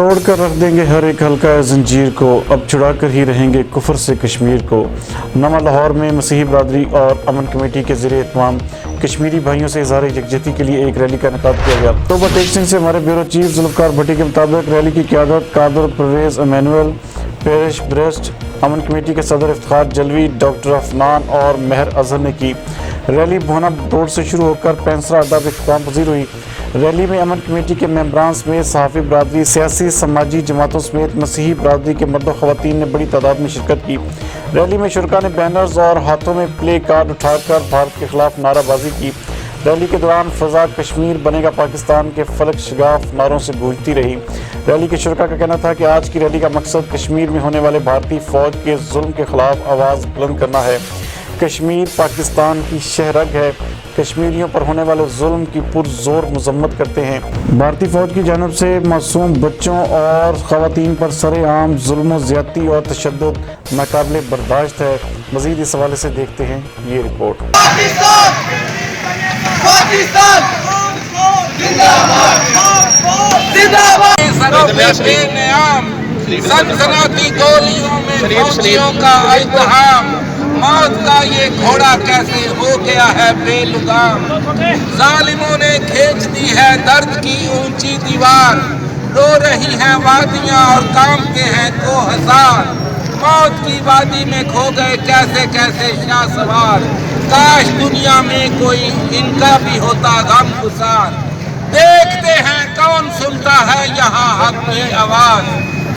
توڑ کر رکھ دیں گے ہر ایک حلقہ زنجیر کو، اب چھڑا کر ہی رہیں گے کفر سے کشمیر کو۔ نواں لاہور میں مسیحی برادری اور امن کمیٹی کے زیر اہتمام کشمیری بھائیوں سے اظہار یکجہتی کے لیے ایک ریلی کا انعقاد کیا گیا۔ توبہ ٹیک سنگھ سے ہمارے بیورو چیف ذوالفقار بھٹی کے مطابق ریلی کی قیادت قادر پرویز ایمینول پیرش بریسٹ، امن کمیٹی کے صدر افتخار جلوی، ڈاکٹر افنان اور مہر اظہر نے کی۔ ریلی بھونا روڈ سے شروع ہو کر پینسرا اڈہ پہ اختتام پذیر ہوئی۔ ریلی میں امن کمیٹی کے ممبران سمیت صحافی برادری، سیاسی سماجی جماعتوں سمیت مسیحی برادری کے مرد و خواتین نے بڑی تعداد میں شرکت کی۔ ریلی میں شرکاء نے بینرز اور ہاتھوں میں پلے کارڈ اٹھا کر بھارت کے خلاف نعرہ بازی کی۔ ریلی کے دوران فضا کشمیر بنے گا پاکستان کے فلک شگاف نعروں سے گونجتی رہی۔ ریلی کے شرکاء کا کہنا تھا کہ آج کی ریلی کا مقصد کشمیر میں ہونے والے بھارتی فوج کے ظلم کے خلاف آواز بلند کرنا ہے۔ کشمیر پاکستان کی شہرگ ہے، کشمیریوں پر ہونے والے ظلم کی پرزور مذمت کرتے ہیں۔ بھارتی فوج کی جانب سے معصوم بچوں اور خواتین پر سرِ عام ظلم و زیادتی اور تشدد ناقابل برداشت ہے۔ مزید اس حوالے سے دیکھتے ہیں یہ رپورٹ۔ سنسناتی گولیوں میں فوجیوں کا التحام، موت کا یہ گھوڑا کیسے ہو گیا ہے بے لگام۔ ظالموں نے کھینچ دی ہے درد کی اونچی دیوار، رو رہی ہیں وادیاں اور کام کے ہیں 2000۔ موت کی وادی میں کھو گئے کیسے کیسے شاہ سوار، کاش دنیا میں کوئی ان کا بھی ہوتا غم گسار۔ دیکھتے ہیں کون سنتا ہے یہاں حق میں آواز،